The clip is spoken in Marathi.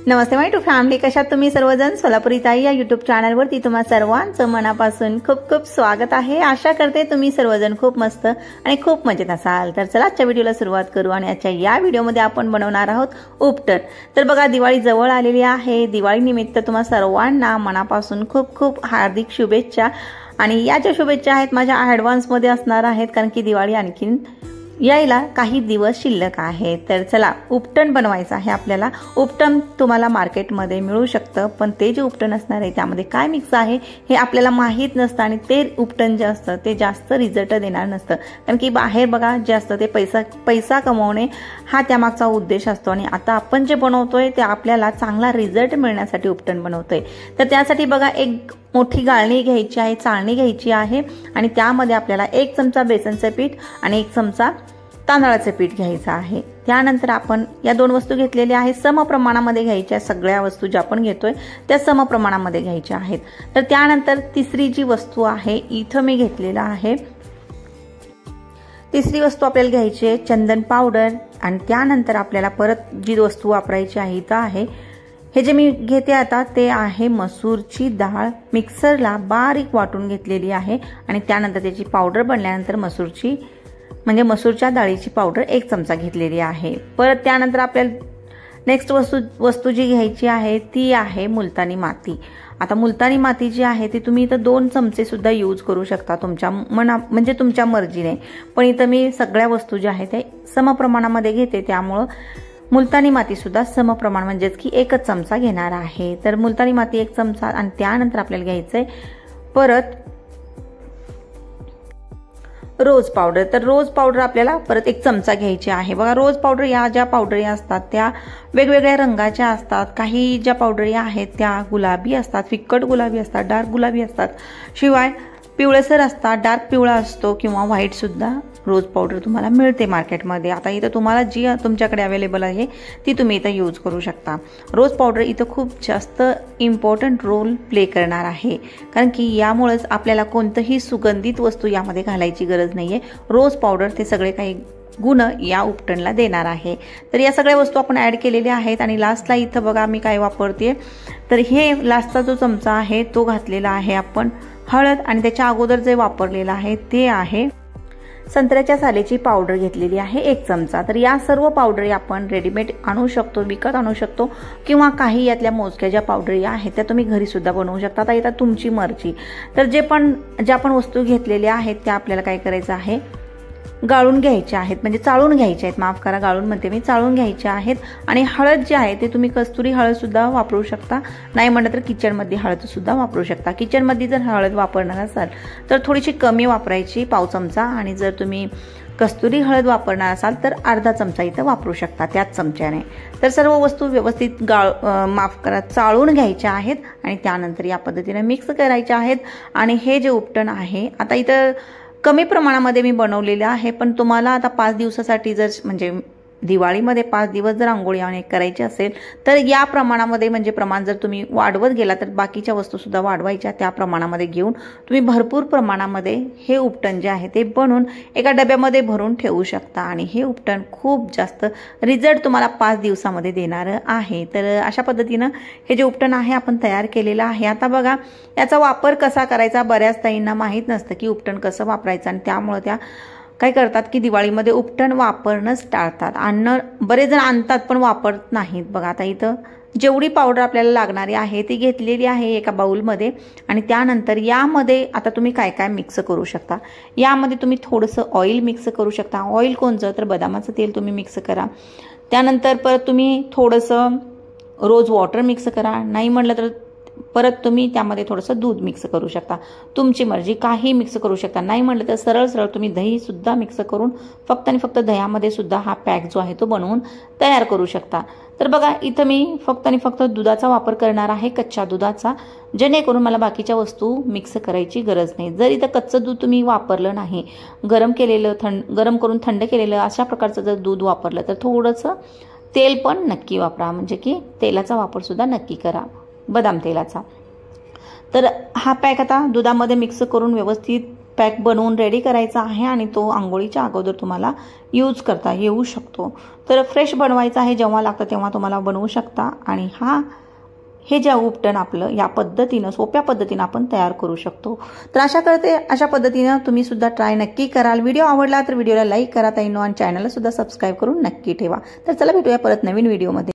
नमस्ते माय टू फॅमिली, कशात तुम्ही सर्वजण? सोलापुरी ताई या यूट्यूब चॅनलवरती तुम्हा सर्वांचं मनापासून खूप खूप स्वागत आहे। आशा करते तुम्ही सर्वजण खूप मस्त आणि खूप मजेत असाल। तर चला आजच्या व्हिडिओला सुरुवात करू आणि आजच्या या व्हिडिओमध्ये आपण बनवणार आहोत उपटन। तर बघा, दिवाळी जवळ आलेली आहे। दिवाळी निमित्त तुम्हा सर्वांना मनापासून खूप खूप हार्दिक शुभेच्छा। आणि या ज्या शुभेच्छा आहेत माझ्या ॲडव्हान्स मध्ये असणार आहेत, कारण की दिवाळी आणखीन यायला काही दिवस शिल्लक आहे। तर चला, उपटन बनवायचं आहे आपल्याला। उपटन तुम्हाला मार्केटमध्ये मिळू शकतं, पण ते जे उपटन असणार आहे त्यामध्ये काय मिक्स आहे हे आपल्याला माहीत नसतं आणि ते उपटन जे असतं ते जास्त रिझल्ट देणार नसतं, कारण की बाहेर बघा जे असतं ते पैसा कमवणे हा त्यामागचा उद्देश असतो। आणि आता आपण जे बनवतोय ते आपल्याला चांगला रिझल्ट मिळण्यासाठी उपटन बनवतोय। तर त्यासाठी बघा, एक मोठी गाळणी घ्यायची आहे, चाळणी घ्यायची आहे आणि त्यामध्ये आपल्याला 1 चमचा बेसनचं पीठ आणि 1 चमचा तांदळाचं पीठ घ्यायचं आहे। त्यानंतर आपण या 2 वस्तू घेतलेल्या आहेत, सम प्रमाणामध्ये घ्यायच्या। सगळ्या वस्तू ज्या आपण घेतोय त्या सम प्रमाणामध्ये घ्यायच्या आहेत। तर त्यानंतर तिसरी जी वस्तू आहे इथं मी घेतलेला आहे, तिसरी वस्तू आपल्याला घ्यायची आहे चंदन पावडर। आणि त्यानंतर आपल्याला परत जी वस्तू वापरायची आहे इथं आहे, हे जे मी घेते आता ते आहे मसूरची डाळ। मिक्सरला बारीक वाटून घेतलेली आहे आणि त्यानंतर त्याची पावडर बनल्यानंतर मसूरच्या डाळीची पावडर 1 चमचा घेतलेली आहे। परत त्यानंतर आपल्याला नेक्स्ट वस्तू जी घ्यायची आहे ती आहे मुलतानी माती। आता मुलतानी माती जी आहे ती तुम्ही इथं 2 चमचे सुद्धा यूज करू शकता तुमच्या म्हणजे तुमच्या मर्जीने, पण इथं मी सगळ्या वस्तू ज्या आहेत ते समप्रमाणामध्ये घेते, त्यामुळं मुलतानी माती सुद्धा समप्रमाण म्हणजेच की 1 चमचा घेणार आहे। तर मुलतानी माती 1 चमचा आणि त्यानंतर आपल्याला घ्यायचंय परत रोज पावडर। तर रोज पावडर आपल्याला परत 1 चमचा घ्यायची आहे। बघा, रोज पावडर या ज्या पावडरी असतात त्या वेगवेगळ्या रंगाच्या असतात। काही ज्या पावडरी आहेत त्या गुलाबी असतात, फिक्कट गुलाबी असतात, डार्क गुलाबी असतात, शिवाय पिवळसर असतात, डार्क पिवळा असतो किंवा व्हाईट सुद्धा रोज पावडर तुम्हाला मिळते मार्केटमध्ये। आता इथं तुम्हाला जी तुमच्याकडे अवेलेबल आहे ती तुम्ही इथं यूज करू शकता। रोज पावडर इथं खूप जास्त इम्पॉर्टंट रोल प्ले करणार आहे, कारण की यामुळेच आपल्याला कोणतंही सुगंधित वस्तू यामध्ये घालायची गरज नाहीये। रोज पावडर ते सगळे काही गुण या उपटनला देणार आहे। तर या सगळ्या वस्तू आपण ऍड केलेल्या आहेत आणि लास्टला इथं बघा मी काय वापरते, तर हे लास्टचा जो चमचा आहे तो घातलेला आहे आपण हळद। आणि त्याच्या अगोदर जे वापरलेलं आहे ते आहे संत्र्याच्या सालीची पावडर घेतलेली आहे 1 चमचा। तर या सर्व पावडरी आपण रेडीमेड आणू शकतो, विकत आणू शकतो, किंवा काही यातल्या मोजक्या ज्या पावडरी आहेत त्या तुम्ही घरी सुद्धा बनवू शकता। आता इथं तुमची मर्जी। तर ज्या पण वस्तू घेतलेल्या आहेत त्या आपल्याला काय करायचं आहे, गाळून घ्यायच्या आहेत, म्हणजे चाळून घ्यायच्या आहेत, माफ करा, गाळून म्हणते मी, चाळून घ्यायच्या आहेत। आणि हळद जी आहे ते तुम्ही कस्तुरी हळद सुद्धा वापरू शकता, नाही म्हणलं तर किचनमध्ये हळद सुद्धा वापरू शकता। किचनमध्ये जर हळद वापरणार असाल तर थोडीशी कमी वापरायची, 1/2 चमचा, आणि जर तुम्ही कस्तुरी हळद वापरणार असाल तर अर्धा चमचा इथं वापरू शकता त्याच चमच्याने। तर सर्व वस्तू व्यवस्थित चाळून घ्यायच्या आहेत आणि त्यानंतर या पद्धतीने मिक्स करायच्या आहेत। आणि हे जे उपटन आहे आता इथं कमी प्रमाणामध्ये मी बनवलेलं आहे, पण तुम्हाला आता 5 दिवसासाठी जर म्हणजे दिवाळीमध्ये 5 दिवस जर रांगोळी करायची असेल तर या प्रमाणामध्ये, म्हणजे प्रमाण जर तुम्ही वाढवत गेला तर बाकीच्या वस्तू सुद्धा वाढवायच्या, त्या प्रमाणामध्ये घेऊन तुम्ही भरपूर प्रमाणामध्ये हे उपटन जे आहे ते बनवून एका डब्यामध्ये भरून ठेवू शकता। आणि हे उपटन खूप जास्त रिझल्ट तुम्हाला 5 दिवसामध्ये देणार आहे। तर अशा पद्धतीनं हे जे उपटन आहे आपण तयार केलेलं आहे। आता बघा, याचा वापर कसा करायचा बऱ्याच ताईंना माहीत नसतं की उपटन कसं वापरायचं, आणि त्यामुळे त्या काय करतात की दिवाळीमध्ये उपटन वापरणंच टाळतात। बरेच जण आणतात पण वापरत नाहीत। बघा, आता इथं जेवढी पावडर आपल्याला लागणारी आहे ती घेतलेली आहे एका बाउलमध्ये। आणि त्यानंतर यामध्ये आता तुम्ही काय काय मिक्स करू शकता, यामध्ये तुम्ही थोडंसं ऑइल मिक्स करू शकता। ऑइल कोणचं, तर बदामाचं तेल तुम्ही मिक्स करा। त्यानंतर परत तुम्ही थोडंसं रोज वॉटर मिक्स करा, नाही म्हटलं तर परत तुम्ही त्यामध्ये थोडंसं दूध मिक्स करू शकता, तुमची मर्जी, काही मिक्स करू शकता। नाही म्हटलं तर सरळ तुम्ही दही सुद्धा मिक्स करून फक्त आणि फक्त दह्यामध्ये सुद्धा हा पॅक जो आहे तो बनवून तयार करू शकता। तर बघा, इथं मी फक्त आणि फक्त दुधाचा वापर करणार आहे, कच्च्या दुधाचा, जेणेकरून मला बाकीच्या वस्तू मिक्स करायची गरज नाही। जर इथं कच्चं दूध तुम्ही वापरलं नाही, गरम करून थंड केलेलं अशा प्रकारचं जर दूध वापरलं तर थोडंसं तेल पण नक्की वापरा, म्हणजे की तेलाचा वापर सुद्धा नक्की करा, बदाम तेलाचा। तर हा पॅक आता दुधामध्ये मिक्स करून व्यवस्थित पॅक बनवून रेडी करायचा आहे आणि तो आंघोळीच्या अगोदर तुम्हाला यूज करता येऊ शकतो. तर फ्रेश बनवायचा आहे, जेव्हा लागतं तेव्हा तुम्हाला बनवू शकता. आणि हे जे उपटन आपलं या पद्धतीनं सोप्या पद्धतीनं आपण तयार करू शकतो. तर आशा करते अशा पद्धतीनं तुम्ही सुद्धा ट्राय नक्की कराल. व्हिडिओ आवडला तर व्हिडिओला लाईक करा ताईंनो आणि चॅनलला सुद्धा सबस्क्राईब करून नक्की ठेवा. तर चला भेटूया परत नवीन व्हिडिओमध्ये.